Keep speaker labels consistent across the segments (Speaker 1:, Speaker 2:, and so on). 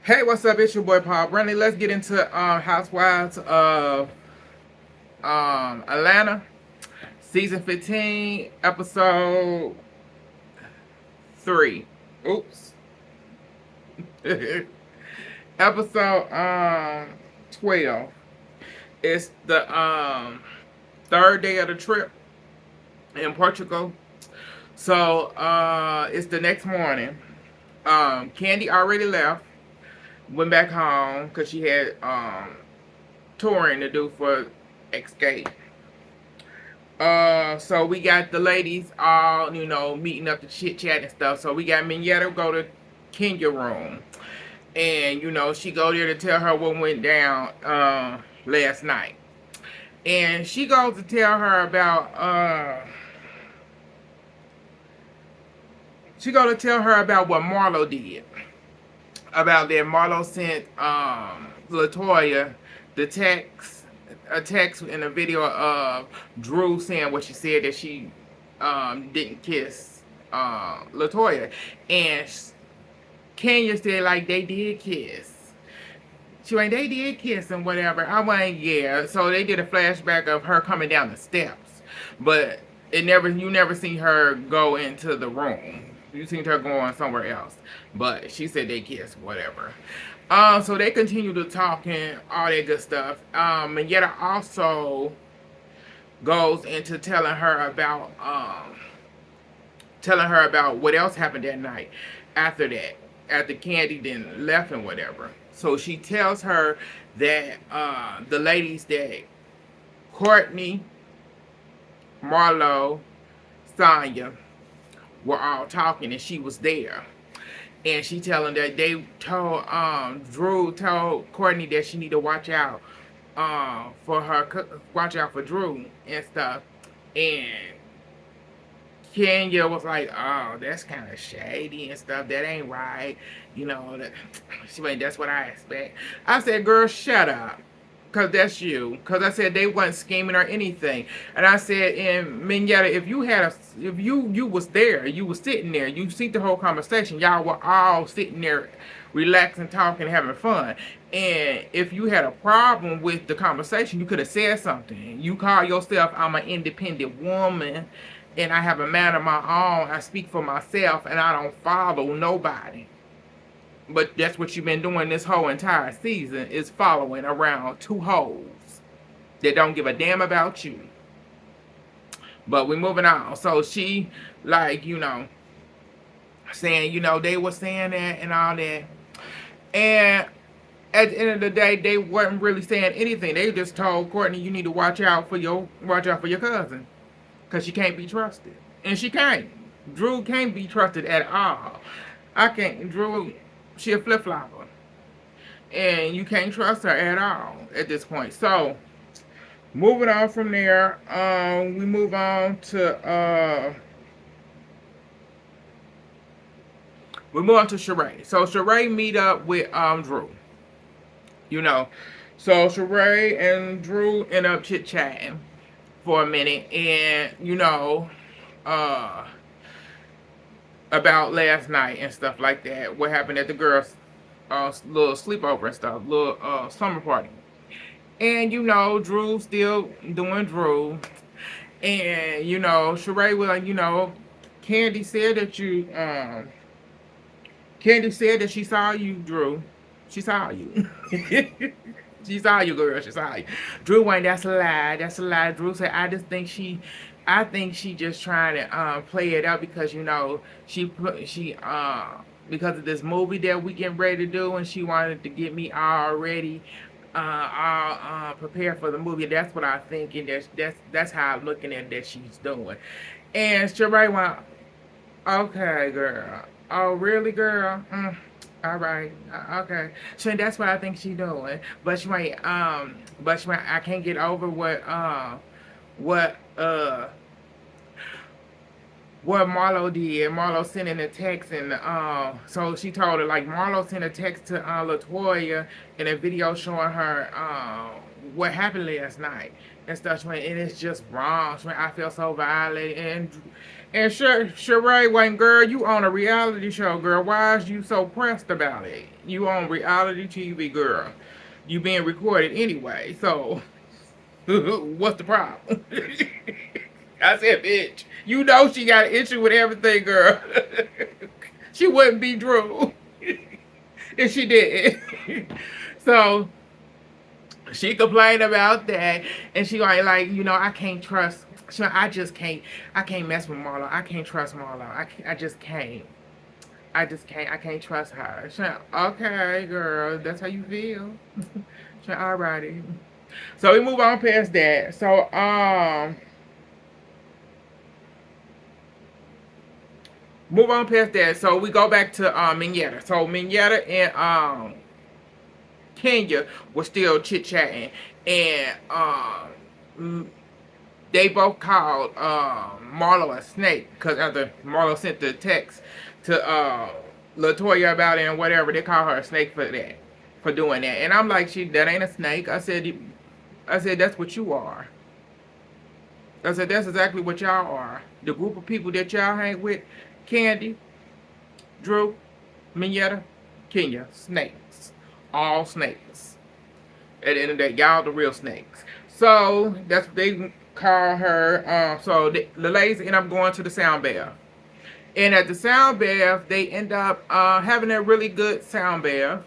Speaker 1: Hey, what's up? It's your boy Paul Brindley. Let's get into Housewives of Atlanta, season 15, episode 3. Oops. Episode 12. It's the third day of the trip in Portugal. So it's the next morning. Candy already left, went back home because she had touring to do for Escape. So we got the ladies all, meeting up to chit chat and stuff. So we got Mignetta go to Kenya room, and she go there to tell her what went down last night, and she goes to tell her about what Marlo did. About that Marlo sent Latoya the text, a text in a video of Drew saying what she said, that she didn't kiss Latoya, and Kenya said like they did kiss. She went, they did kiss and whatever. I went, yeah. So they did a flashback of her coming down the steps, but you never see her go into the room. You seen her going somewhere else, but she said they kissed, whatever. So they continue to talk and all that good stuff. And yet also goes into telling her about what else happened that night after that, after Candy then left and whatever. So she tells her that the ladies, that Courtney, Marlo, Sanya were all talking, and she was there. And she telling that they told Drew told Courtney that she need to watch out watch out for Drew and stuff. And Kenya was like, "Oh, that's kind of shady and stuff. That ain't right." That she went, "That's what I expect." I said, "Girl, shut up." Cause that's you. Cause I said they wasn't scheming or anything. And I said, in Mignetta, if you was there, you was sitting there, you see the whole conversation. Y'all were all sitting there, relaxing, talking, having fun. And if you had a problem with the conversation, you could have said something. You call yourself, I'm an independent woman, and I have a man of my own. I speak for myself, and I don't follow nobody. But that's what you've been doing this whole entire season, is following around two hoes that don't give a damn about you. But we're moving on. So she, like, saying, they were saying that and all that. And at the end of the day, they weren't really saying anything. They just told Courtney, you need to watch out for your cousin. Because she can't be trusted. And she can't. Drew can't be trusted at all. I can't. Drew, she a flip-flopper. And you can't trust her at all at this point. So, moving on from there, we move on to Sheree. So Sheree meet up with Drew. So Sheree and Drew end up chit chatting for a minute, and uh, about last night and stuff like that. What happened at the girls' little sleepover and stuff, little summer party. And Drew still doing Drew. And Sheree was like, Candy said that Candy said that she saw you, Drew. She saw you. She saw you, girl. She saw you. Drew went, that's a lie. That's a lie. Drew said, I think she just trying to play it out because she because of this movie that we getting ready to do, and she wanted to get me already all prepared for the movie. That's what I think, and that's how I'm looking at that she's doing. And Sheree went, okay, girl. Oh, really, girl? All right. Okay. So that's what I think she's doing. But I can't get over what what Marlo did. Marlo sent in a text, and so she told her, like, Marlo sent a text to Latoya in a video showing her what happened last night. and stuff, and it's just wrong. I feel so violated. And sure, Sheree, wait, girl, you on a reality show, girl. Why is you so pressed about it? You on reality TV, girl. You being recorded anyway, so what's the problem? I said, bitch, you know she got an issue with everything, girl. She wouldn't be Drew if she did. So she complained about that, and she like, I can't trust. I just can't. I can't mess with Marlo. I can't trust Marlo. I just can't. I just can't. I can't trust her. She like, okay, girl, that's how you feel. She like, alrighty. So we move on past that. So move on past that. So we go back to Mignetta. So Mignetta and Kenya were still chit chatting, and they both called Marlo a snake because after Marlo sent the text to Latoya about it and whatever, they call her a snake for that, for doing that. And I'm like, that ain't a snake. I said that's what you are. I said that's exactly what y'all are. The group of people that y'all hang with, Candy, Drew, Mignetta, Kenya, snakes, all snakes. At the end of the day, y'all the real snakes. So that's what they call her. So the ladies end up going to the sound bath, and at the sound bath, they end up having a really good sound bath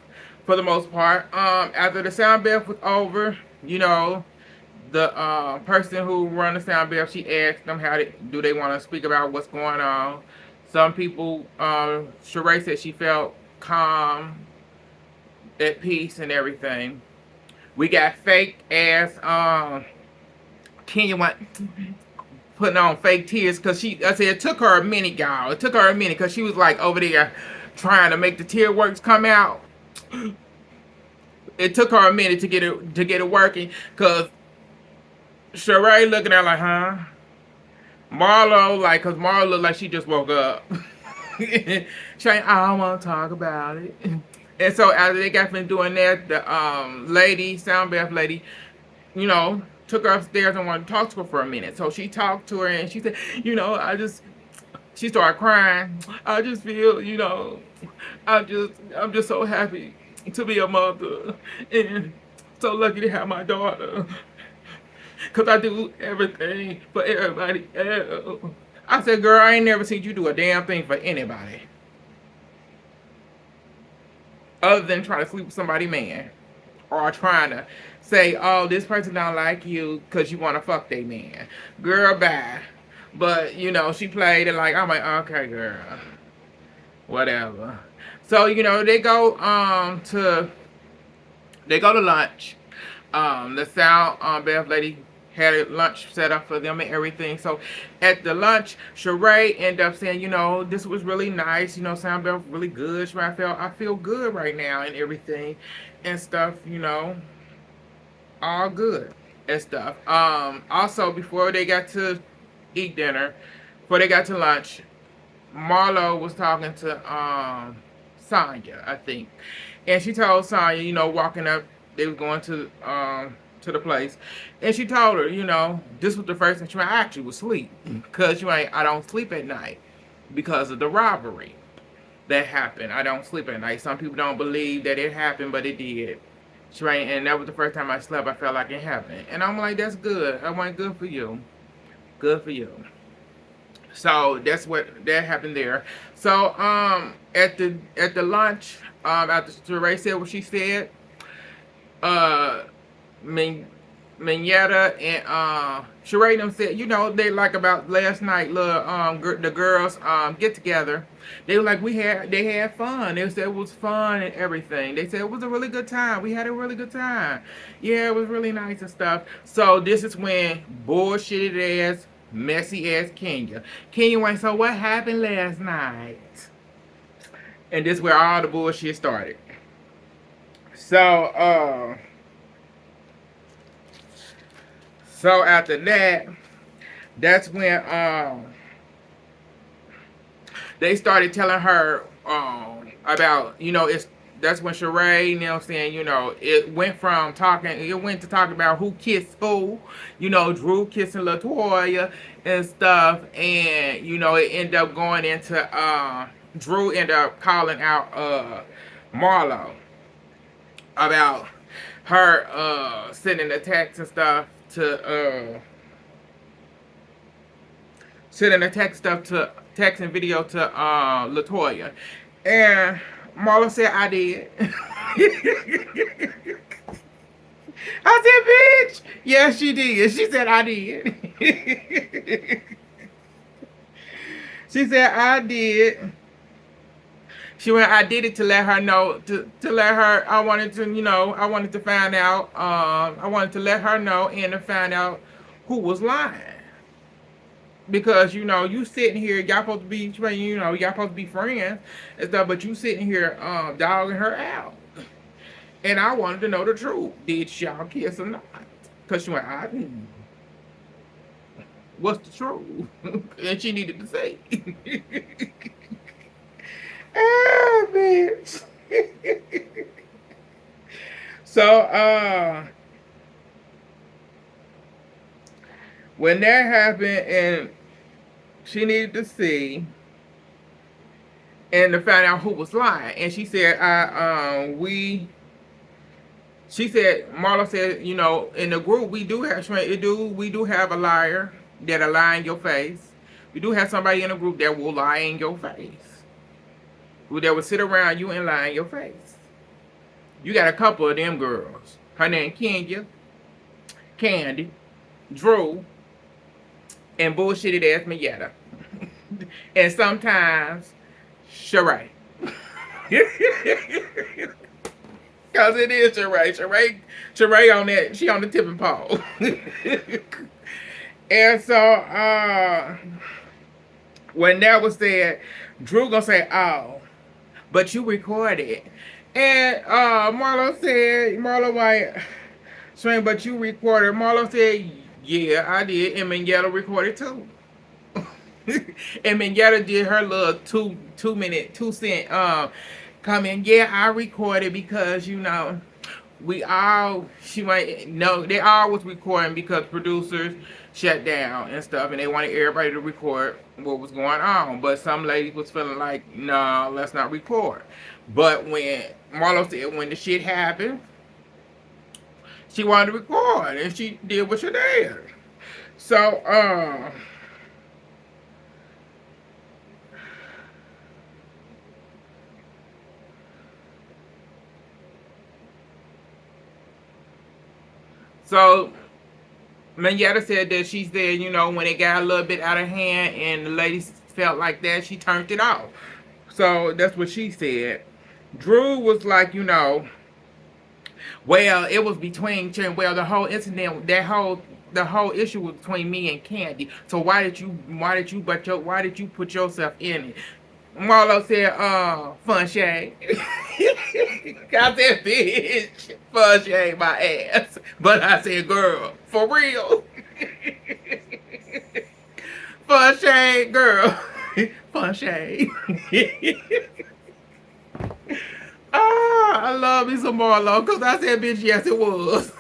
Speaker 1: for the most part. After the sound bath was over, the person who run the sound bath, she asked them do they want to speak about what's going on. Some people, Sheree said she felt calm, at peace, and everything. We got fake ass Kenya went putting on fake tears because I said it took her a minute, y'all. It took her a minute because she was like over there trying to make the tear works come out. It took her a minute to get it working because Sheree looking at her like, huh? Marlo, like, because Marlo looked like she just woke up. She ain't, I don't want to talk about it. And so after they got finished doing that, the lady, sound bath lady, took her upstairs and wanted to talk to her for a minute. So she talked to her and she said, she started crying. I just feel, I'm just so happy to be a mother and so lucky to have my daughter. Cause I do everything for everybody else. I said, girl, I ain't never seen you do a damn thing for anybody. Other than trying to sleep with somebody man. Or trying to say, oh, this person don't like you because you want to fuck they man. Girl, bye. But, she played it like, I'm like, okay, girl. Whatever. So, they go to lunch. The sound bath lady had a lunch set up for them and everything. So at the lunch, Sheree ended up saying, this was really nice. Sound bath really good. Sheree, I feel good right now and everything and stuff. All good and stuff. Also, before they got to eat dinner, before they got to lunch, Marlo was talking to Sanya, I think, and she told Sanya, walking up, they was going to the place, and she told her, this was the first thing I actually was asleep because I don't sleep at night because of the robbery that happened. I don't sleep at night. Some people don't believe that it happened, but it did. And that was the first time I slept. I felt like it happened, and I'm like, that's good. I want good for you. Good for you. So that's what that happened there. So at the lunch, after Sheree said what she said, Mignetta and Sheree them said, they like about last night, the girls get together. They were like, they had fun. They said it was fun and everything. They said it was a really good time. We had a really good time. Yeah, it was really nice and stuff. So this is when bullshitted ass, messy ass Kenya went, so what happened last night? And this is where all the bullshit started. So after that, that's when they started telling her about, it's That's when Sheree, you know what I'm saying, it went from talking, it went to talking about who kissed who, Drew kissing LaToya and stuff, and, it ended up going into, Drew ended up calling out, Marlo about her, sending the text and stuff sending a text and video to LaToya, and Marla said I did. I said, bitch, yes she did. She said I did. She said I did. She went, I did it to let her know, to let her, I wanted to, I wanted to find out, I wanted to let her know and to find out who was lying. Because you sitting here, y'all supposed to be, y'all supposed to be friends and stuff, but you sitting here dogging her out, and I wanted to know the truth. Did y'all kiss or not? Because she went, I didn't. What's the truth? And she needed to say. Ah, bitch. So when that happened, and she needed to see and to find out who was lying. And she said, she said, Marla said, in the group we do have a liar that'll lie in your face. We do have somebody in the group that will lie in your face. That will sit around you and lie in your face. You got a couple of them girls. Her name Kenya, Candy, Drew, and bullshitted ass Mayetta. And sometimes Sheree. Cause it is Sheree. Sheree on that, she on the tipping pole. And so when that was said, Drew gonna say, oh, but you recorded. And Marlo like, Swing, but you recorded. Marlo said, yeah, I did. And Mangetta recorded too. And Mangetta did her little 2 minute 2 cent comment. Yeah, I recorded because we all she might no they all was recording because producers shut down and stuff, and they wanted everybody to record what was going on. But some ladies was feeling like, no, let's not record. But when Marlo said when the shit happened, she wanted to record, and she did what she did. So So Manyetta said that she said, when it got a little bit out of hand and the ladies felt like that, she turned it off. So that's what she said. Drew was like, well, it was between, well, the whole incident, the whole issue was between me and Candy. So why did you put yourself in it? Marlo said, fun shade. I said, bitch, fun shade my ass. But I said, girl, for real. Fun shade, girl. Fun shade. I love me some Marlo, because I said, bitch, yes, it was.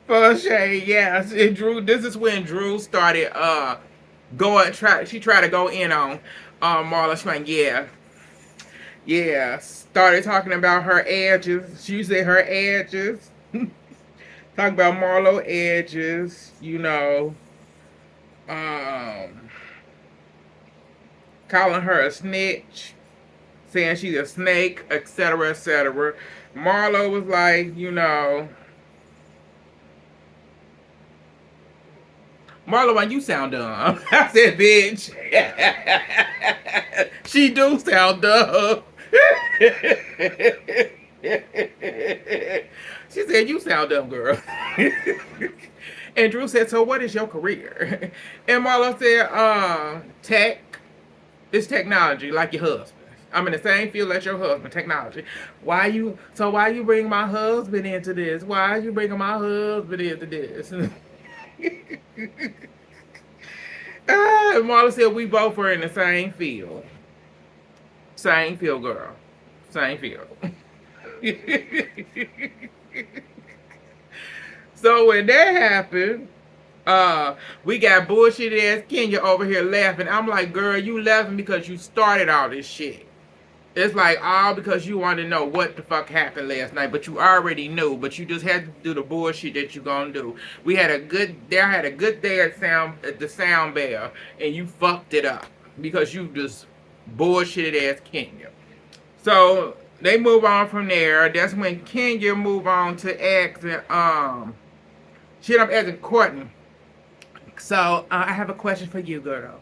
Speaker 1: Fun shade, yes. And Drew, this is when Drew started she tried to go in on Marla. She went, yeah, started talking about her edges. She said her edges. Talking about Marlo edges, calling her a snitch, saying she's a snake, etc., etc. Marlo was like, Marlo, you sound dumb. I said, bitch. She do sound dumb. She said, you sound dumb, girl. And Drew said, so what is your career? And Marlo said, tech. It's technology, like your husband. I'm in the same field as your husband, technology. Why you bring my husband into this? Why are you bringing my husband into this? Marla said we both were in the same field. Same field, girl. Same field. So when that happened, we got bullshit ass Kenya over here laughing. I'm like, girl, you laughing because you started all this shit. It's like all because you want to know what the fuck happened last night, but you already knew, but you just had to do the bullshit that you gonna do. Had a good day at the sound bear, and you fucked it up because you just bullshit ass Kenya. So they move on from there. That's when Kenya move on to asking, she ended up asking Courtney. So I have a question for you, girl.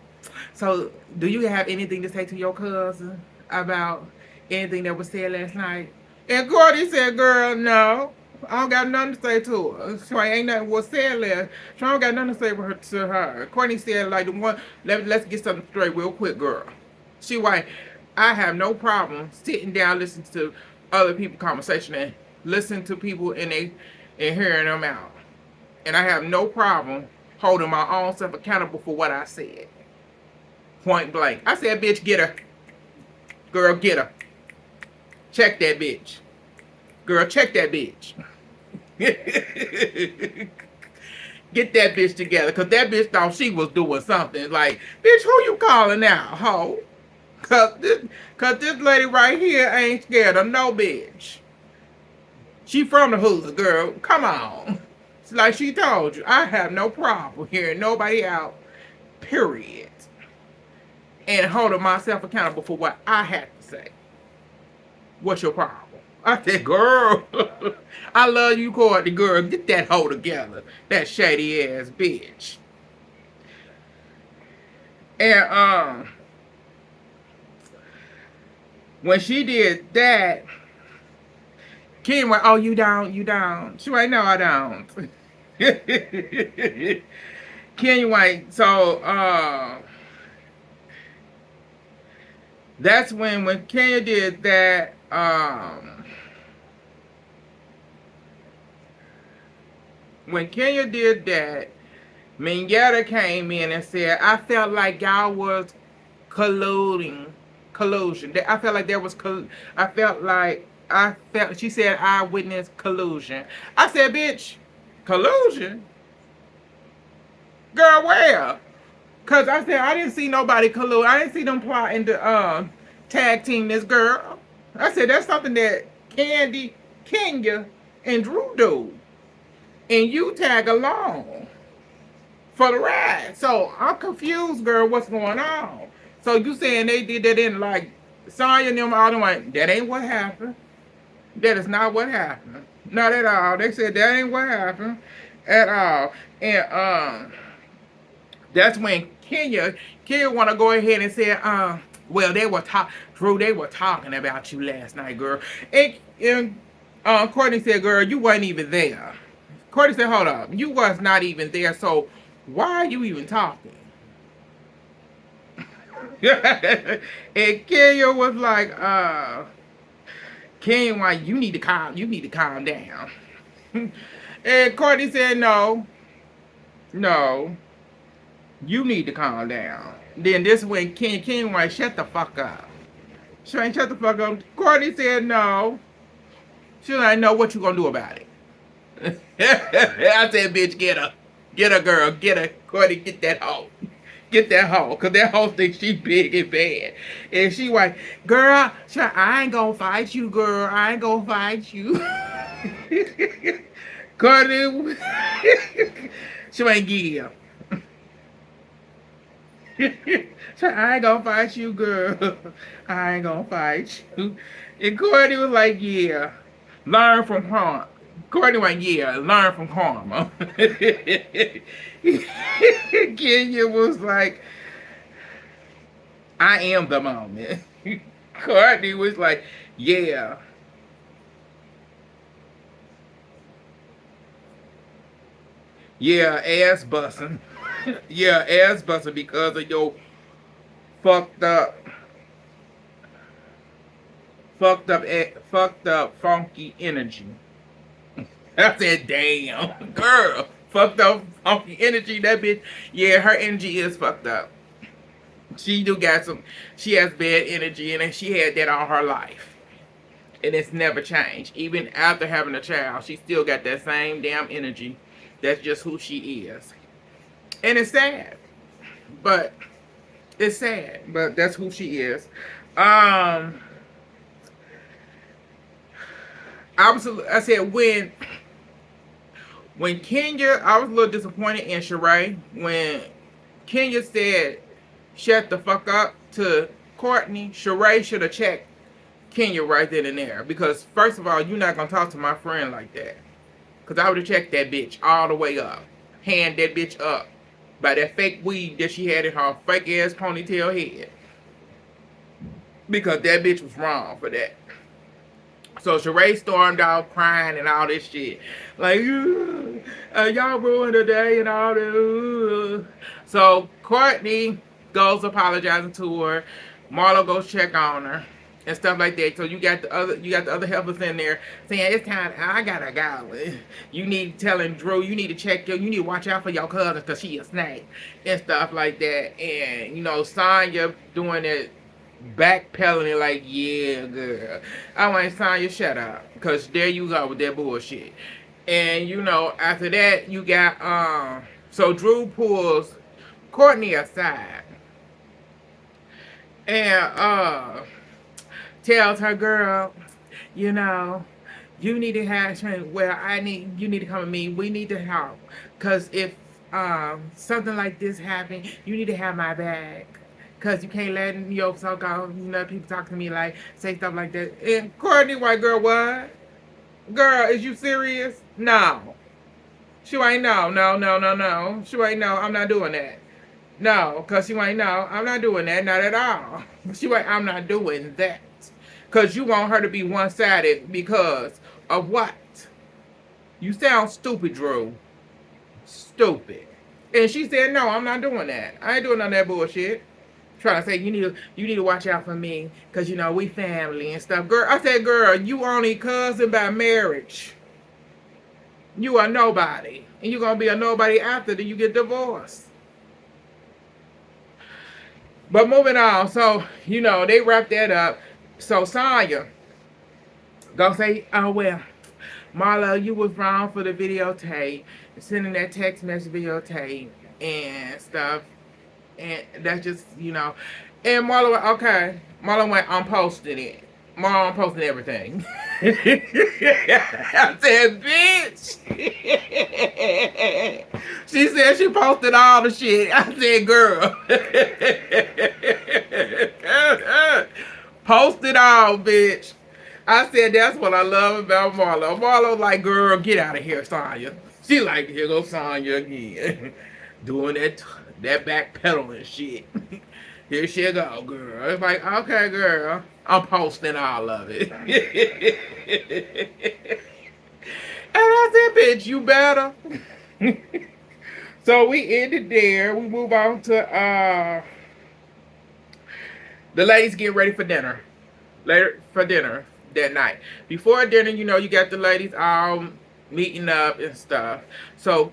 Speaker 1: So do you have anything to say to your cousin about anything that was said last night? And Courtney said, girl, no. I don't got nothing to say to her. So ain't nothing was said last. So I don't got nothing to say to her. Courtney said, like, the one, let's get something straight real quick, girl. She like, I have no problem sitting down listening to other people's conversation and listening to people and hearing them out. And I have no problem holding my own self accountable for what I said. Point blank. I said, bitch, get her. Girl, get her. Check that bitch. Girl, check that bitch. Get that bitch together. Because that bitch thought she was doing something. Like, bitch, who you calling out, ho? Because this lady right here ain't scared of no bitch. She from the hood, girl. Come on. It's like she told you, I have no problem hearing nobody out, period. And holding myself accountable for what I had to say. What's your problem? I said, girl, I love you, Courtney, girl. Get that hoe together. That shady ass bitch. And when she did that, Kim went, oh, you down, you down. She went, no, I don't. Kim went, so that's when Kenya did that, when Kenya did that, Mingyetta came in and said, I felt like y'all was collusion. I felt like there was, she said, I witnessed collusion. I said, bitch, collusion? Girl, where? Because I said, I didn't see nobody collude. I didn't see them plotting to tag team this girl. I said, that's something that Candy, Kenya, and Drew do. And you tag along for the ride. So I'm confused, girl, what's going on? So you saying they did that in like Sanya and them all them like, that ain't what happened. That is not what happened. Not at all. They said that ain't what happened at all. And that's when Kenya want to go ahead and say, well, Drew, they were talking about you last night, girl. And Courtney said, girl, you wasn't even there. Courtney said, hold up, you was not even there, so why are you even talking? And Kenya was like, Kenya, why you need to calm down. And Courtney said, no, you need to calm down. Then this is when Kenya went, shut the fuck up. She ain't shut the fuck up. Courtney said no. She like, know what you gonna do about it. I said, bitch, get her. Get her, girl. Get her. Courtney, get that hoe. Get that hoe. Because that hoe thinks she big and bad. And she like, girl, I ain't gonna fight you, girl. I ain't gonna fight you. Courtney, she ain't give. So I ain't gonna fight you, girl. I ain't gonna fight you. And Courtney was like, yeah, learn from harm. Courtney went, yeah, learn from karma. Kenya was like, I am the moment. Courtney was like, yeah. Yeah, ass busting. Yeah, ass busting because of your fucked up, funky energy. I said, damn, girl, fucked up, funky energy. That bitch, yeah, her energy is fucked up. She has bad energy, and she had that all her life. And it's never changed. Even after having a child, she still got that same damn energy. That's just who she is. And it's sad. But it's sad. But that's who she is. I said when Kenya, I was a little disappointed in Sheree when Kenya said shut the fuck up to Courtney. Sheree should have checked Kenya right then and there, because first of all, you're not gonna talk to my friend like that. Cause I would have checked that bitch all the way up, hand that bitch up by that fake weed that she had in her fake ass ponytail head, because that bitch was wrong for that. So Sheree stormed out crying and all this shit. Like, y'all ruined the day and all this. So Courtney goes apologizing to her. Marlo goes check on her and stuff like that. So you got the other helpers in there saying it's time. I gotta go. You need telling Drew. You need to check you need to watch out for your cousin because she a snake and stuff like that. And Sanya doing it, backpedaling like, yeah, girl, I want Sanya shut up, because there you go with that bullshit. And after that you got so Drew pulls Courtney aside and tells her, girl, you need to have you need to come with me. We need to help, because if something like this happen, you need to have my back. Because you can't let your so-called, people talk to me like, say stuff like that. And Courtney, white girl, what? Girl, is you serious? No. She ain't no. She ain't no, I'm not doing that. No, because she ain't no, I'm not doing that, not at all. I'm not doing that. Because you want her to be one-sided because of what? You sound stupid, Drew. Stupid. And she said, no, I'm not doing that. I ain't doing none of that bullshit. Trying to say you need to watch out for me because we family and stuff. Girl, I said, girl, you only cousin by marriage. You are nobody, and you're gonna be a nobody after that you get divorced. But moving on, so they wrap that up. So Sanya gonna say, oh well, Marlo, you was wrong for the videotape, sending that text message videotape and stuff. And that's just, And Marlo went, okay. Marlo went, I'm posting it. Marlo, I'm posting everything. I said, bitch. She said she posted all the shit. I said, girl. Post it all, bitch. I said, that's what I love about Marlo. Marlo like, girl, get out of here, Sanya. She like, here goes Sanya again. Doing that backpedaling shit. Here she go, girl. It's like, okay, girl, I'm posting all of it. And I said, bitch, you better. So we ended there. We move on to the ladies getting ready for dinner. Later for dinner that night. Before dinner, you got the ladies all meeting up and stuff. So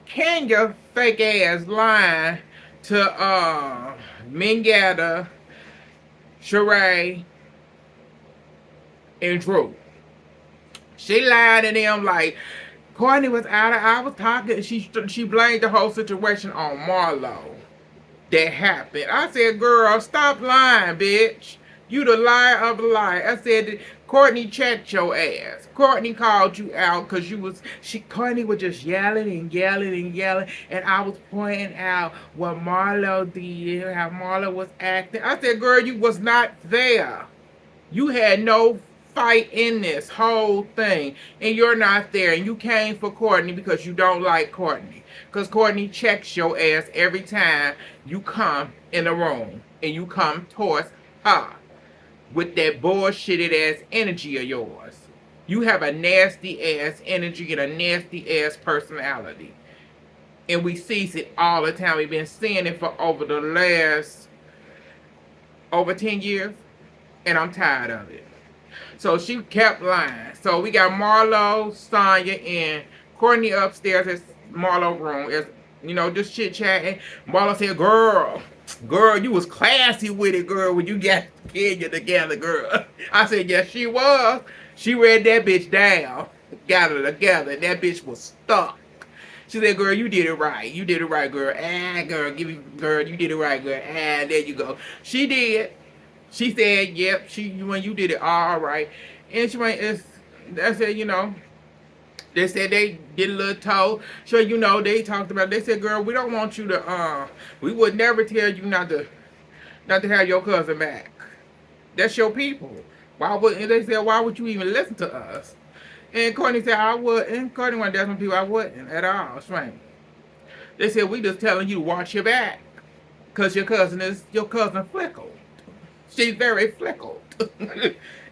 Speaker 1: Kenya fake ass lying to Mingetta, Sheree, and Drew. She lied to them like Courtney was I was talking. She blamed the whole situation on Marlo. That happened. I said, girl, stop lying, bitch. You the liar of the lie. I said, Courtney checked your ass. Courtney called you out because Courtney was just yelling and yelling and yelling, and I was pointing out what Marlo did, how Marlo was acting. I said, girl, you was not there. You had no fight in this whole thing, and you're not there, and you came for Courtney because you don't like Courtney. Because Courtney checks your ass every time you come in the room, and you come towards her with that bullshitted ass energy of yours. You have a nasty ass energy and a nasty ass personality. And we see it all the time. We've been seeing it for over the last over 10 years. And I'm tired of it. So she kept lying. So we got Marlo, Sanya, and Courtney upstairs at Marlo's room. As just chit chatting. Marlo said, girl, Girl, you was classy with it, girl, when you got Kenya together, girl. I said, yes, she was. She read that bitch down, got her together, and that bitch was stuck. She said, girl, you did it right. You did it right, girl. Ah, girl, give me, girl, you did it right, girl. Ah, there you go. She did. She said, yep, when you did it all right. And she went, I said, they said they did a little toe. So, they talked about, they said, girl, we don't want you to, we would never tell you not to have your cousin back. That's your people. Why would, and they said, why would you even listen to us? And Courtney said, I wouldn't. Courtney went down some people, I wouldn't at all. Strange. They said, we just telling you to watch your back. Because your cousin flickled. She's very flickled.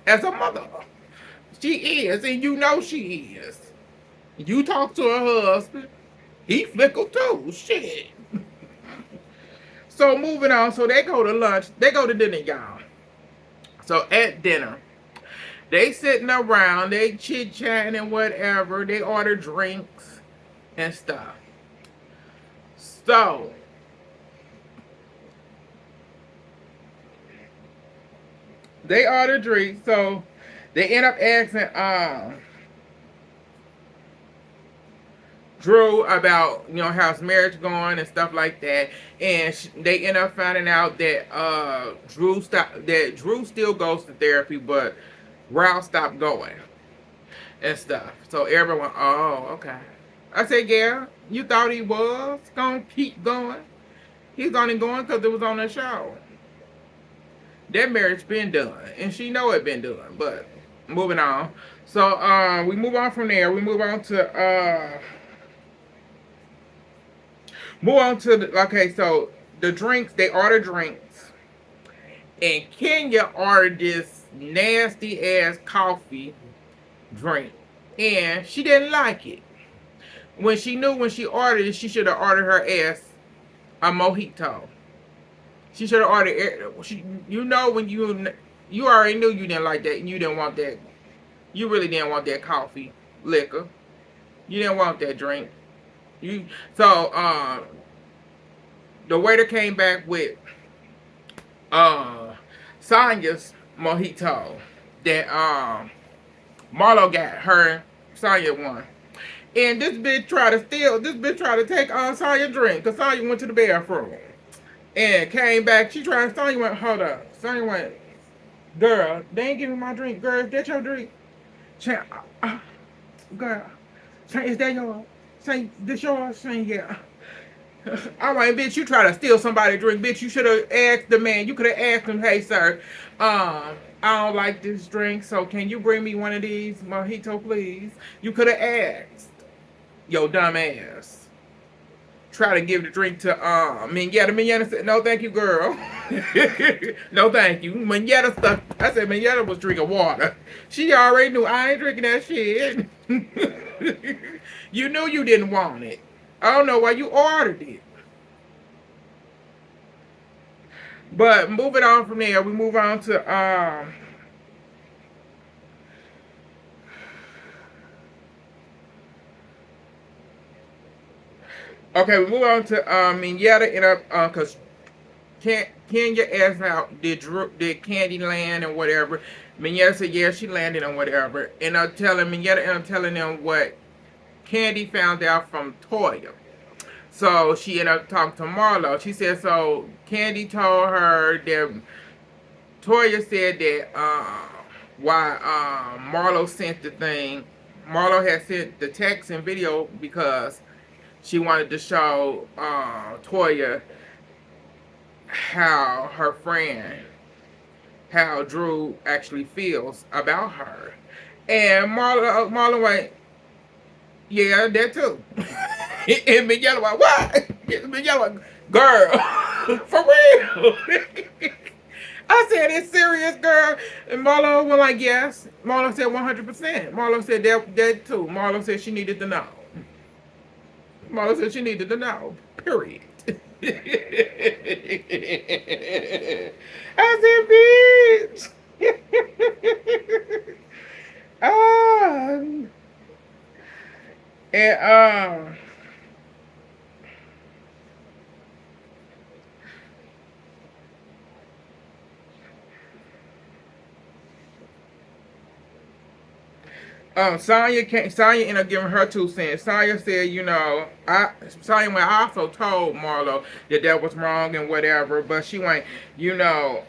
Speaker 1: As a mother. She is, and you know she is. You talk to her husband, he flickled too. Shit. So moving on, so they go to lunch, they go to dinner, y'all. So at dinner, they sitting around, they chit chatting and whatever. They order drinks and stuff. So they order drinks. So they end up asking Drew about how's marriage going and stuff like that, and they end up finding out that Drew still goes to therapy, but Ralph stopped going and stuff. So everyone, oh, okay. I said, yeah, you thought he was gonna keep going? He's only going because it was on the show. That marriage been done, and she know it been done. But moving on. So we move on from there. We move on to okay. So the drinks, they order drinks, and Kenya ordered this nasty ass coffee drink, and she didn't like it. When she knew when she ordered it, she should have ordered her ass a mojito. She should have ordered. When you already knew you didn't like that, and you didn't want that. You really didn't want that coffee liquor. You didn't want that drink. You so the waiter came back with uh Sanya's mojito that Marlo got her. Sanya won. And this bitch tried to steal. This bitch tried to take Sanya drink because Sanya went to the bathroom and came back. She tried. Sanya went, hold up. Sanya went, girl, they ain't giving my drink. Girl, is that your drink? Say, girl, say, is that yours? Say, this yours? Say, yeah. All right, bitch, you try to steal somebody's drink, bitch. You should have asked the man. You could have asked him, hey, sir, I don't like this drink, so can you bring me one of these mojito, please? You could have asked. Yo, dumb ass. Try to give the drink to Minyetta. Minyetta said, no, thank you, girl. No, thank you. Minyetta stuff. I said Minyetta was drinking water. She already knew I ain't drinking that shit. You knew you didn't want it. I don't know why you ordered it. But moving on from there, we move on to okay, we move on to Minyetta end up because Kenya asked out did Candy land and whatever. Minyetta said yeah, she landed and whatever. And I'm telling Minyetta and I'm telling them what Candy found out from Toya. So she ended up talking to Marlo. She said so Candy told her that Toya said that why Marlo sent the thing. Marlo had sent the text and video because she wanted to show Toya how her friend, how Drew actually feels about her. And Marlon went, yeah, that too. And Miguel went, what? Miguel went, girl, for real. I said, it's serious, girl. And Marlo was like, yes. Marlo said 100%. Marlo said that too. Marlo said she needed to know. Marlo said she needed to know. Period. I said, bitch. um, and Sanya ended up giving her 2 cents. Sanya said, Sanya went also told Marlo that that was wrong and whatever, but she went, you know,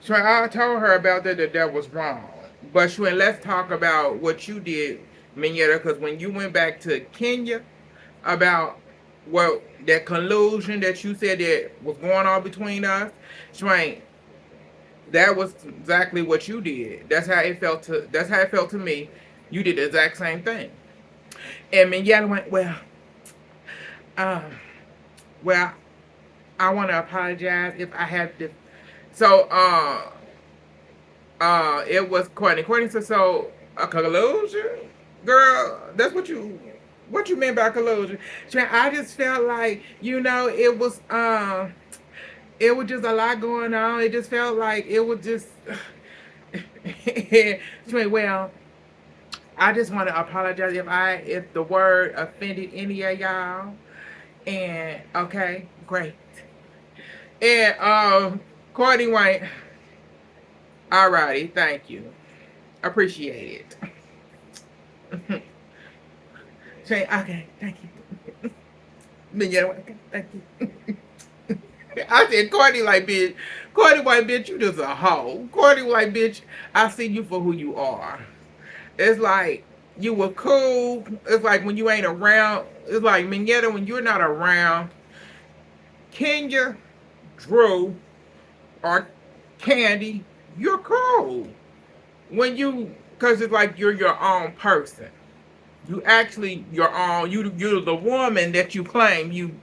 Speaker 1: so I told her about that that was wrong. But she went, let's talk about what you did, Mignetta, because when you went back to Kenya about what that collusion that you said that was going on between us, she went, that was exactly what you did. That's how it felt to me. You did the exact same thing. And Mignetta went, um, well, I want to apologize if I have to. So, it was Courtney. Courtney said, so a collusion, girl. That's what you meant by collusion. I just felt like it was just a lot going on. It just felt like it was just. Well, I just want to apologize if the word offended any of y'all. And okay, great. And Courtney went, alrighty, thank you. Appreciate it. Say, okay, thank you. Then yeah, okay, thank you. I said, Courtney like bitch. Courtney like bitch, you just a hoe. Courtney like bitch, I see you for who you are. It's like you were cool. It's like when you ain't around. It's like Mignetta when you're not around. Kenya, Drew, or Candy, you're cool. When you, cause it's like you're your own person. You actually your own. You're the woman that you claim you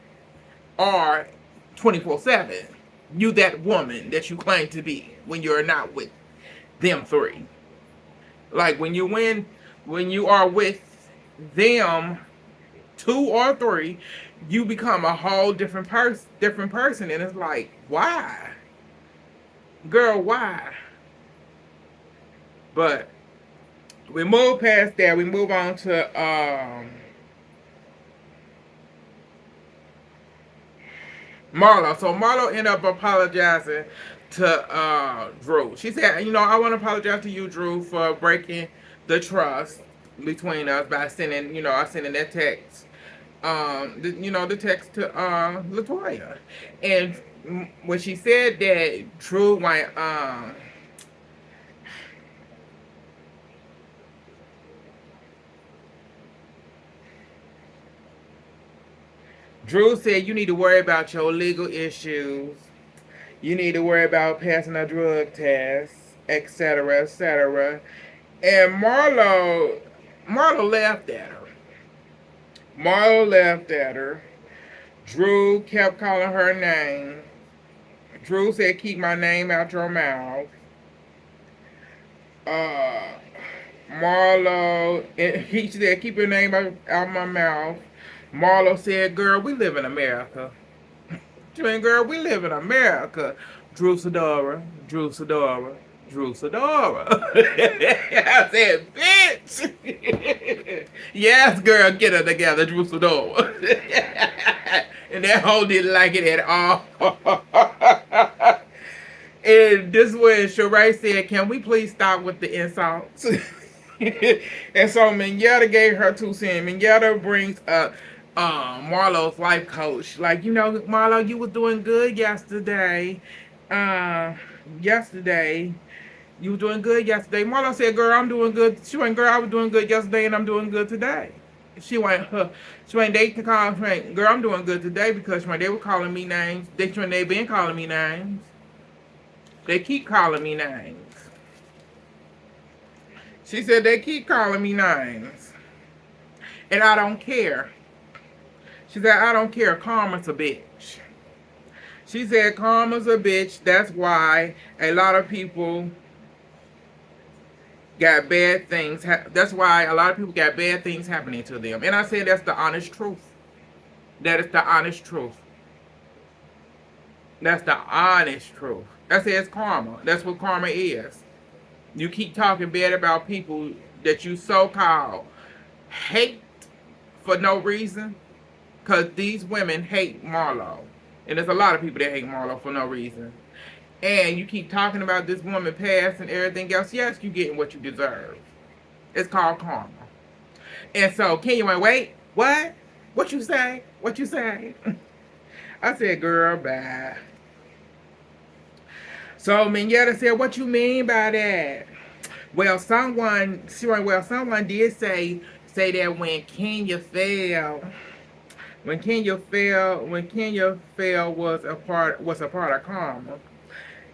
Speaker 1: are 24/7. You that woman that you claim to be when you're not with them three. Like when you are with them two or three, you become a whole different person, and it's like, why, girl, why? But we move past that. We move on to Marlo. So Marlo ended up apologizing to Drew. She said, I want to apologize to you, Drew, for breaking the trust between us by sending, I sending that text, the text to Latoya. And when she said that, Drew went, Drew said, you need to worry about your legal issues. You need to worry about passing a drug test, etc., etc. And Marlo laughed at her. Marlo laughed at her. Drew kept calling her name. Drew said, keep my name out your mouth. Uh, Marlo, he said, keep your name out my mouth. Marlo said, girl, we live in America. Twin girl, we live in America. Drew Sidora, Drew Sidora, Drew Sidora. I said, bitch. Yes, girl, get her together, Drew Sidora. And that hoe didn't like it at all. And this is when Sheree said, can we please stop with the insults? And so Mignetta gave her 2 cents. Mignetta brings up Marlo's life coach. Like, Marlo, you was doing good yesterday. Yesterday. You were doing good yesterday. Marlo said, girl, I'm doing good. She went, girl, I was doing good yesterday and I'm doing good today. She went, they can call, she went, girl, I'm doing good today because they were calling me names. They been calling me names. They keep calling me names. She said, they keep calling me names. And I don't care. She said, I don't care. Karma's a bitch. She said, karma's a bitch. That's why a lot of people got bad things. That's why a lot of people got bad things happening to them. And I said, that's the honest truth. That is the honest truth. That's the honest truth. I said, it's karma. That's what karma is. You keep talking bad about people that you so-called hate for no reason. Because these women hate Marlo. And there's a lot of people that hate Marlo for no reason. and you keep talking about this woman past and everything else, yes, you getting what you deserve. It's called karma. And so Kenya went, wait, what? What you say? What you say? I said, girl, bye. So Minyetta said, what you mean by that? Well, someone did say that when Kenya fell was a part of karma.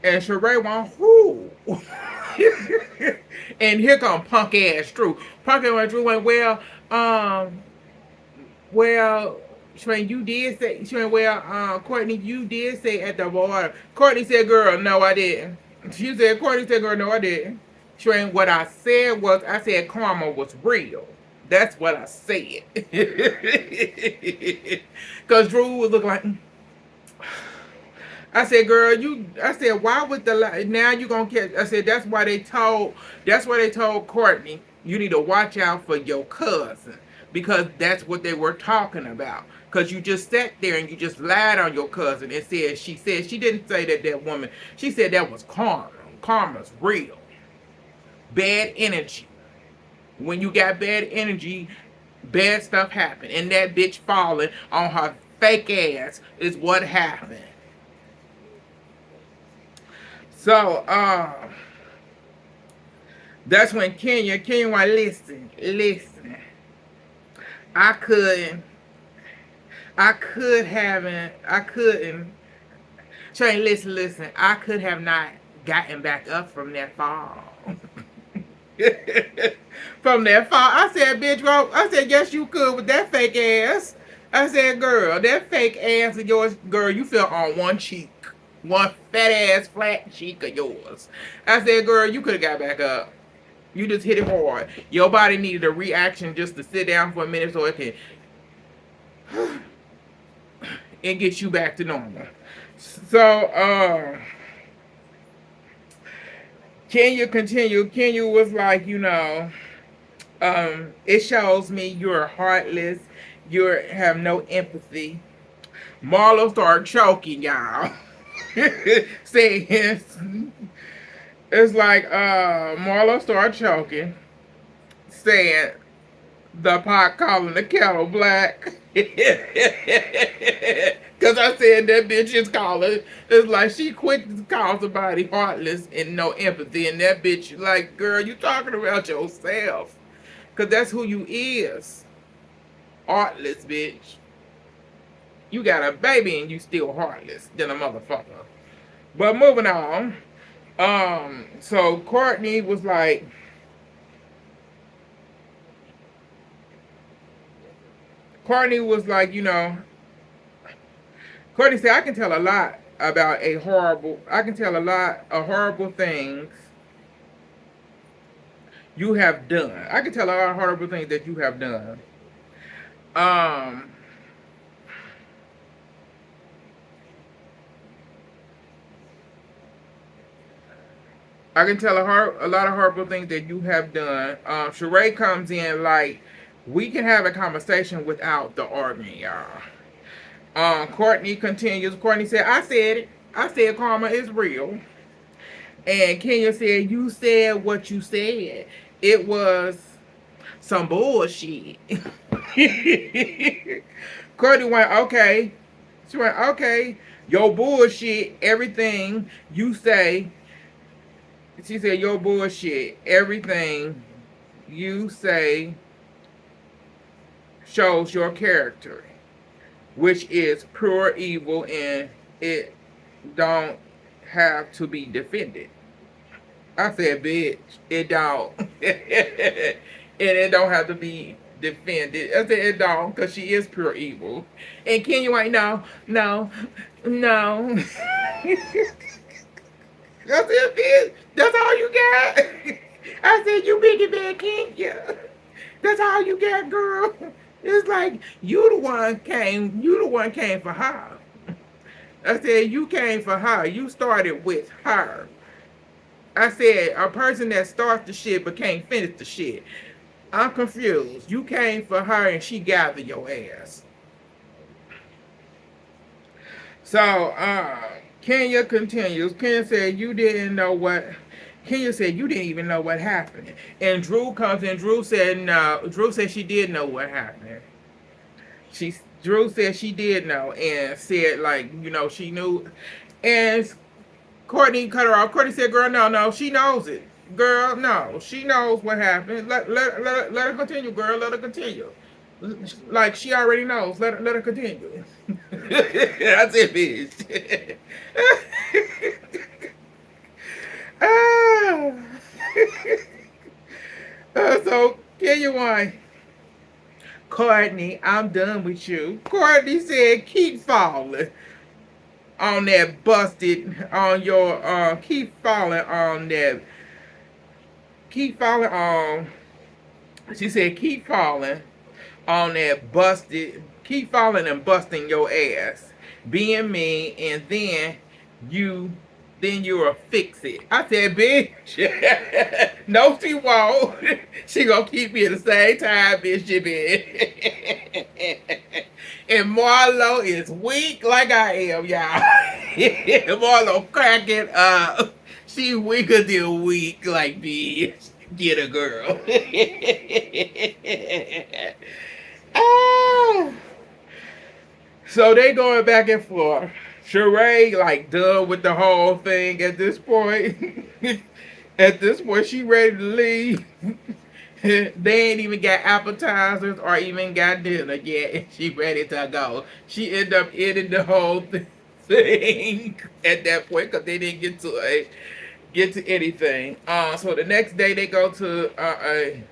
Speaker 1: And Sheree went, who? And here come punk ass Drew. Punk ass Drew went, well, Shwayne, you did say, Shwayne, Courtney, you did say at the border. Courtney said, girl, no, I didn't. Courtney said, girl, no, I didn't. Shwayne, what I said was, I said karma was real. That's what I said. Because Drew was looking like, I said, girl, I said, why would now you gonna catch, I said, that's why they told Courtney, you need to watch out for your cousin. Because that's what they were talking about. Because you just sat there and you just lied on your cousin and said, she didn't say that woman, she said that was karma. Karma's real. Bad energy. When you got bad energy, bad stuff happened. And that bitch falling on her fake ass is what happened. So, that's when Kenya went, listen. I couldn't. Train, listen. I could have not gotten back up from that fall. From that fall. I said, bitch, well, I said, yes, you could with that fake ass. I said, girl, that fake ass of yours, girl, you fell on one cheek. One fat ass flat cheek of yours. I said, girl, you could have got back up. You just hit it hard. Your body needed a reaction just to sit down for a minute so it can and get you back to normal. So, Kenya continued. Kenya was like, it shows me you're heartless. You have no empathy. Marlo started choking, y'all. Saying, it's like, Marlo started choking, saying, the pot calling the kettle black. Because I said that bitch is calling. It's like she quick to call somebody heartless and no empathy. And that bitch, like, girl, you talking about yourself. Because that's who you is. Heartless, bitch. You got a baby and you still heartless than a motherfucker. But moving on. So Courtney was like, Courtney said, I can tell a lot of horrible things you have done. I can tell a lot of horrible things that you have done. I can tell a lot of horrible things that you have done. Sheree comes in like, we can have a conversation without the argument, y'all. Courtney continues. Courtney said, I said it. I said karma is real. And Kenya said, you said what you said. It was some bullshit. Courtney went, okay. She went, okay. Your bullshit, everything you say. She said, your bullshit, everything you say shows your character, which is pure evil, and it don't have to be defended. I said, bitch, it don't. And it don't have to be defended. I said, it don't, because she is pure evil. And Kenya went, no. I said, bitch, that's all you got? I said, you big and bad Kenya. That's all you got, girl. It's like you the one came for her. I said, you came for her. You started with her. I said, a person that starts the shit but can't finish the shit. I'm confused. You came for her and she gathered your ass. So, Kenya continues. Kenya said you didn't know what. Kenya said you didn't even know what happened. And Drew comes in. Drew said no. Drew said she did know what happened. She Drew said she did know and said like she knew. And Courtney cut her off. Courtney said, "Girl, no, no, she knows it. Girl, no, she knows what happened. Let her continue, girl. Let her continue. Like she already knows. Let her continue." That's it, bitch. Ah. So Kenya won. Courtney, I'm done with you. Courtney said, "Keep falling on that busted on your keep falling on." She said, "Keep falling on that busted, keep falling and busting your ass, being me, and you, then you'll fix it." I said, "Bitch, no, she won't. She gonna keep me at the same time, bitch. She been." And Marlo is weak like I am, y'all. Marlo cracking up. She weaker than weak, like bitch. Get a girl. Ah. So they going back and forth. Sheree like done with the whole thing at this point. At this point, she ready to leave. They ain't even got appetizers or even got dinner yet. She ready to go. She ended up ending the whole thing at that point because they didn't get to anything. So the next day they go to a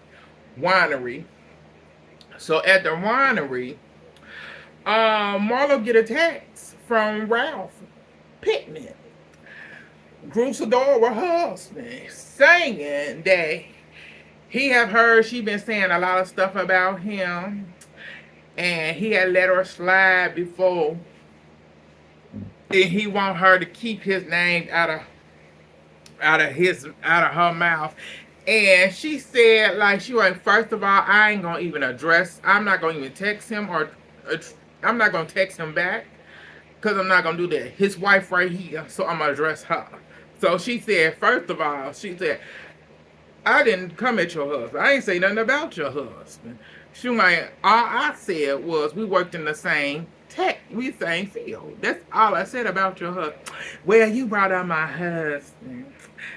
Speaker 1: winery. So at the winery, Marlo get a text from Ralph Pittman, Grusadora husband, saying that he have heard she been saying a lot of stuff about him, and he had let her slide before, and he want her to keep his name out of her mouth. And she said, like, she went, first of all, I ain't gonna even address, I'm not gonna even text him, or I'm not gonna text him back, because I'm not gonna do that. His wife right here, so I'm gonna address her. So she said, first of all, she said, I didn't come at your husband. I ain't say nothing about your husband. She was like, all I said was we worked in the same same field. That's all I said about your husband. Well, you brought out my husband.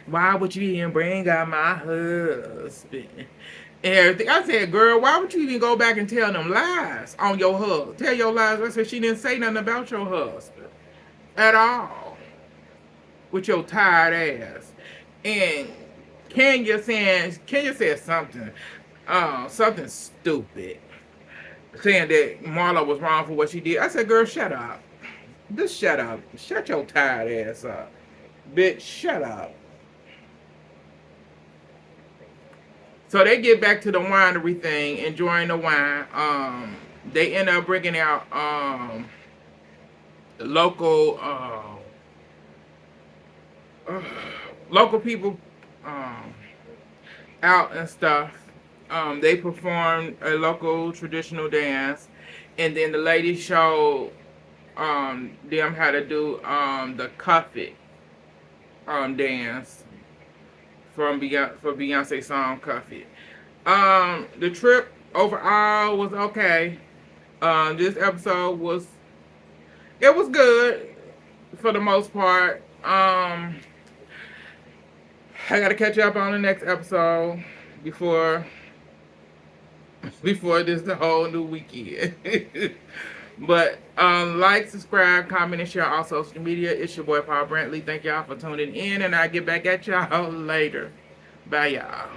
Speaker 1: Why would you even bring out my husband? And everything. I said, girl, why would you even go back and tell them lies on your husband? Tell your lies. I said, she didn't say nothing about your husband at all with your tired ass. And Kenya said something, something stupid, saying that Marlo was wrong for what she did. I said, girl, shut up. Just shut up. Shut your tired ass up. Bitch, shut up. So they get back to the winery thing, enjoying the wine. They end up bringing out local local people out and stuff. They performed a local traditional dance, and then the lady showed them how to do the cuff it dance for Beyonce's song "Cuff It." The trip overall was okay. This episode was good for the most part. I gotta catch up on the next episode before this the whole new weekend. But like, subscribe, comment, and share on social media. It's your boy Paul Brantley. Thank y'all for tuning in, and I'll get back at y'all later. Bye, y'all.